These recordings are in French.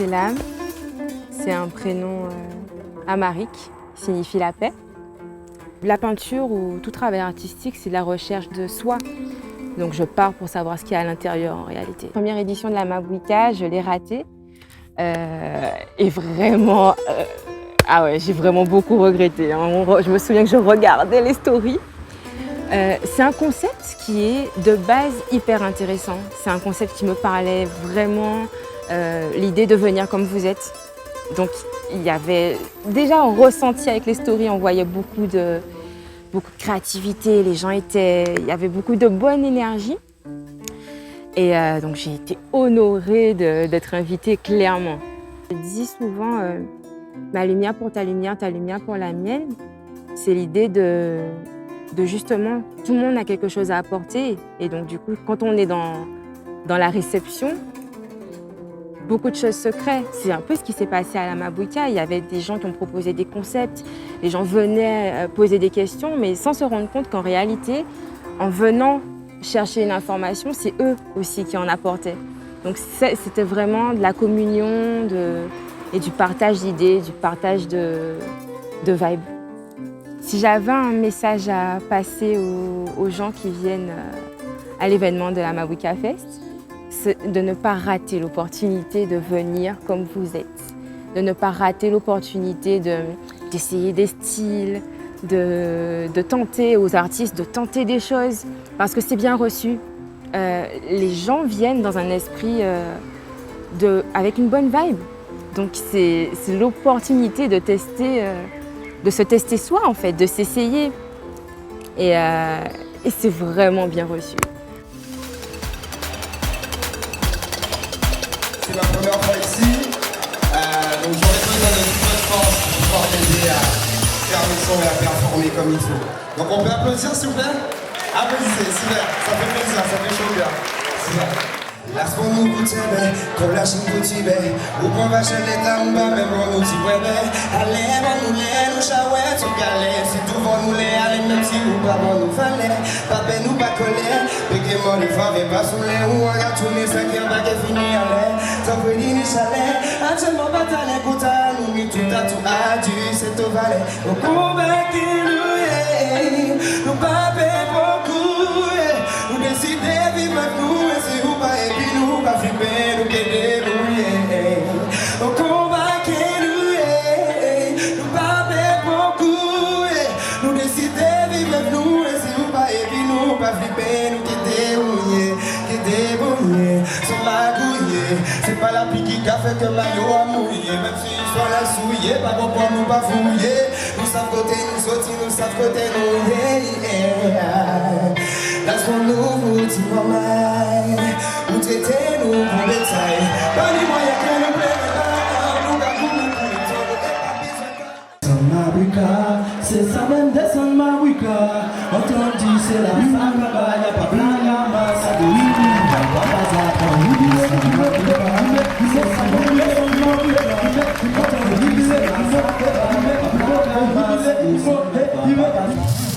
Selam, c'est un prénom amharique, qui signifie la paix. La peinture ou tout travail artistique, c'est la recherche de soi. Donc je pars pour savoir ce qu'il y a à l'intérieur en réalité. Première édition de la Mabwika, je l'ai ratée. Et vraiment, j'ai vraiment beaucoup regretté. Je me souviens que je regardais les stories. C'est un concept qui est de base hyper intéressant. C'est un concept qui me parlait vraiment, l'idée de venir comme vous êtes. Donc il y avait déjà un ressenti avec les stories, on voyait beaucoup de créativité, il y avait beaucoup de bonne énergie. Et donc j'ai été honorée d'être invitée clairement. Je dis souvent, ma lumière pour ta lumière pour la mienne. C'est l'idée de justement, tout le monde a quelque chose à apporter. Et donc du coup, quand on est dans la réception, beaucoup de choses se créent. C'est un peu ce qui s'est passé à la Mabwika. Il y avait des gens qui ont proposé des concepts, les gens venaient poser des questions, mais sans se rendre compte qu'en réalité, en venant chercher une information, c'est eux aussi qui en apportaient. Donc c'était vraiment de la communion et du partage d'idées, du partage de vibes. Si j'avais un message à passer aux gens qui viennent à l'événement de la Mabwika Fest, c'est de ne pas rater l'opportunité de venir comme vous êtes, de ne pas rater l'opportunité d'essayer des styles, de tenter aux artistes, de tenter des choses, parce que c'est bien reçu. Les gens viennent dans un esprit avec une bonne vibe. Donc c'est l'opportunité de tester, de se tester soi en fait, de s'essayer. Et c'est vraiment bien reçu. C'est ma première fois ici, donc j'aurais besoin de toute votre force pour pouvoir m'aider à faire le son et à performer comme il faut. Donc on peut applaudir s'il vous plaît? Applaudissez, super, ça fait plaisir, ça fait chaud bien. Super. Las pour nous goûter, comme la chine goûter, ou qu'on va chez l'État, on va même pour nous dire, allez, bon nous les, nous chouettes, tout galère, si tout va nous les, allez, même si ou pas bon nous fallait, pas peine nous pas coller, péqué mort, les femmes, et pas saouler, ou on regarde tous les cinq, on va que finir, allez, ça peut dire, les chalets, actuellement, pas t'as les gouttes, nous, mis tout à tout, adieu, c'est au valet, au combat qui nous pas fait beaucoup, nous décider vivre avec nous, et si vous pas, et puis nous pas flipper, nous qui débrouiller, au combat qui nous pas fait beaucoup, nous décider vivre avec nous, et si vous pas, et puis nous pas flipper, nous qui débrouiller, sans magouiller, c'est pas la pique qui a fait que maillot a mouillé, même si soit la souillée, pas bon pour nous pas fouiller, nous savons côté nous sauter, nous savons côté nous, That's for nous, vous dites maman, vous traitez nous pour détail, pas ni moyen que nous plaît, nous gardons nous pour les temps, pas besoin de Mabwika, c'est ça même descendre Mabwika, entendu c'est la sangaba, y'a pas plein y'a ça de l'idée, y'a pas bazar, c'est ça même descendre Mabwika, entendu c'est la sangaba, y'a pas plein y'a ça.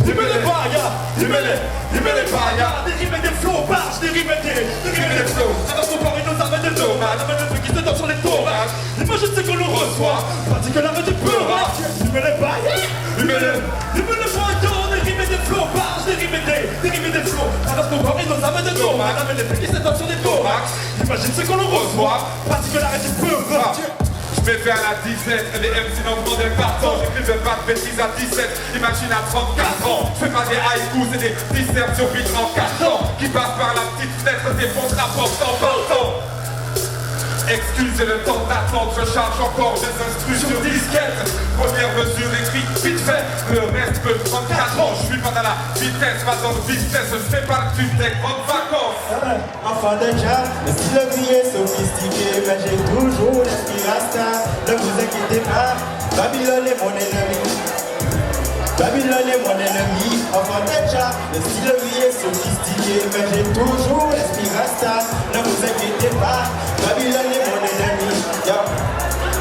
Libérez les paillas, libérez les paillas, dérivez des flots, marche, dérivez des flots. Alors qu'on parle nos armes de dommages, avec le truc qui se donne sur les thorax. Imagine ce que l'on reçoit, pratique l'arrêt du peur. Libérez les paillas, libérez les pointons, dérivez des flots, marche, dérivez des flots. Alors qu'on parle nos armes de dommages, avec le truc qui se donne sur les thorax. Imagine ce que l'on reçoit, pratique l'arrêt du peur. Je vais faire la 17, les MC dans le monde est partant. J'écrivais pas de bêtises à 17, imagine à 34 ans. Je fais pas des haïkus, c'est des biceps sur 34 ans qui passent par la petite fenêtre, défonce la porte en partant. Excusez le temps d'attente, je charge encore des instructions disquettes. Première mesure écrite vite fait, le reste peut prendre 4 ans. Je suis pas dans la vitesse, pas dans la vitesse, je fais pas que tu t'es grandes vacances. Enfant de jazz, le style est sophistiqué, mais j'ai toujours l'esprit rasta. Ne vous inquiétez pas, Babylone est mon ennemi. Babylone est mon ennemi. Enfant de jazz, le style est sophistiqué, mais j'ai toujours l'esprit rasta. Ne vous inquiétez pas, Babylone est mon ennemi.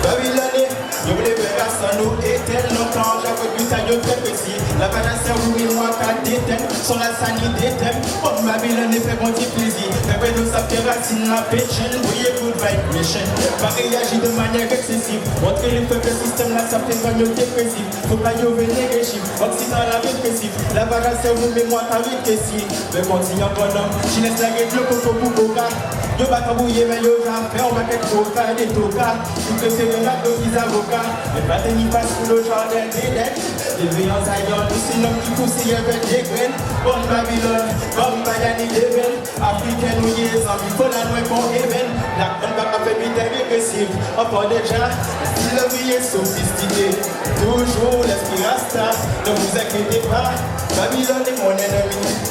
Babylone, je voulais faire ça nous et tel longtemps, j'avais vu ça. le très précis. La panacée ou moi qu'à déteindre, sur la sanité thème. Comme Babylone et fait bon petit plaisir. Mais nous ça fait racine la péchine, voyez good vibration. Pas réagir de manière excessive. Montrer le peuple système là, ça fait pas nous dépressif. Faut pas nous venir réchif. Occident la répressif. La panacée ou moi qu'à rétrécir. Mais continue en bonhomme, je laisse la guette le coco pour coca. Yo va t'embrouiller, mais yo j'en fais, on va qu'être coca, des toca. Vous préférez la des avocats. Mais pas de ni passe pour le jardin des dettes. Les veillants ailleurs, nous c'est l'homme qui pousse et avec des graines. Bonne Babylone, comme Bayani Devil. Africaine ou yes, en faut la noix pour Even. La conne va pas faire vite régressive. Encore déjà, si la vie est sophistiquée. Toujours l'esprit rasta, ne vous inquiétez pas. Babylone est mon ennemi.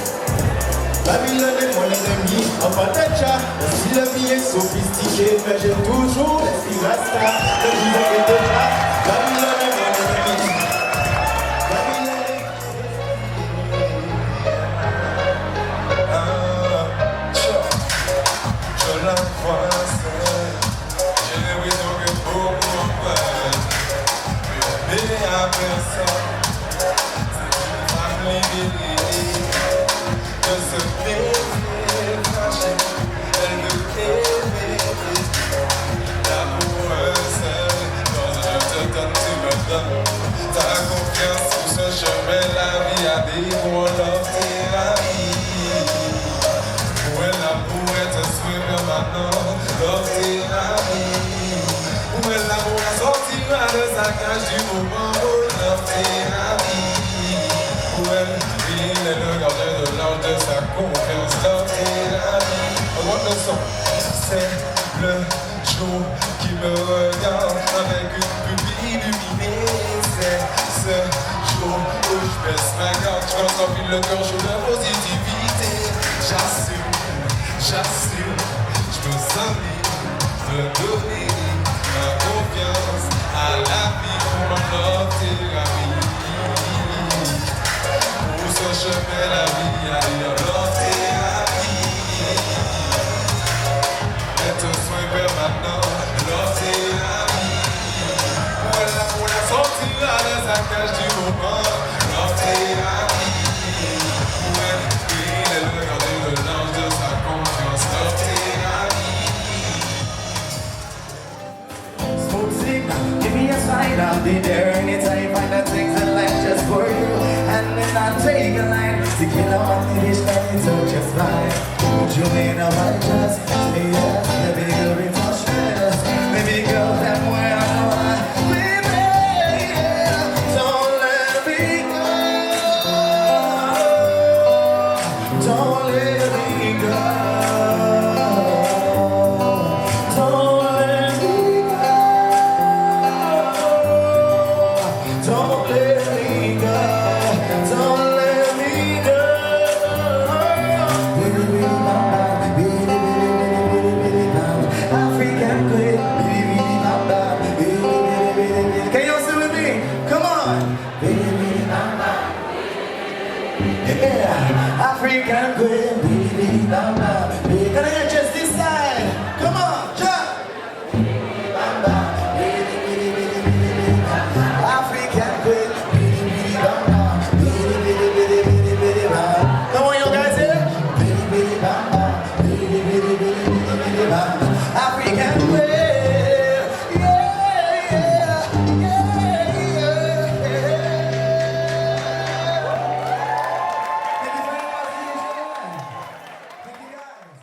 Babylone est mon ennemi, enfin déjà, si la vie est sophistiquée, mais j'ai toujours l'esprit rasta, ne vous inquiétez pas, Babylone est mon ennemi. Babylone est... Je la croisais, j'ai l'impression que beaucoup en parlent, mais à personne, c'est une femme libérée. De ce plaisir caché, elle veut aimer. L'amour seul, quand je te donne, tu me donnes. Ta confiance sur ce chemin, la vie a des bons thérapie. Où est l'amour est te suivre maintenant, love thérapie. Où est l'amour à sortir de sa cage du moment, love thérapie. Où il est le gardien de l'ange de sa confiance dans la vie. On voit le son. C'est le jour qui me regarde avec une pupille illuminée. C'est ce jour où je baisse ma garde. Je remplis le cœur chaud de positivité. J'assume, je me sens libre de donner ma confiance à la vie pour ma thérapie. Je fais la vie à leur thérapie. Et te soin permanent, leur thérapie. Voilà pour la sortira de sa cage du moment, leur thérapie. Il est le gardien de l'ange de sa confiance, leur thérapie. Smoke signal, give me a sign, I'll be there anytime. Find the things in life just for you. And then I'll take a line to kill on the dish and it's all just fine. Put you in a white dress, say yes, baby girl, it's all stress. Baby girl, that way I know I, baby, yeah. Don't let me go. Don't let me go. Don't let me go. Don't let me go. Don't let me go. African queen. Can you sing with me? Come on. Yeah, African queen. Can I get just this side? Come on, jump. African queen. Come on, you guys here. African queen. Yeah, yeah, yeah, yeah. Thank you very much. Thank you guys.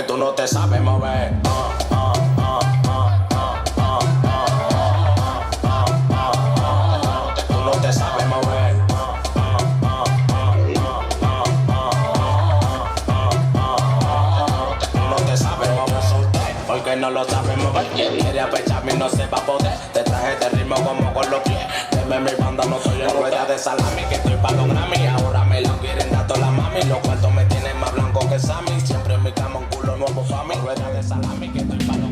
que tú no te sabes mover. Tú no te sabes mover. Tú no te sabes mover. Porque no lo sabes mover. Quiere apecharme y no se va a poder. Te traje este ritmo como con los pies. Deme mi banda, no soy en rueda de salami. Que estoy pa' los Grammy. Ahora me lo quieren dar toda la mami. Los cuartos me tienen más blanco que Sammy. Siempre en mi cama un culo nuevo pa' mí. Rueda de salami que estoy pa' los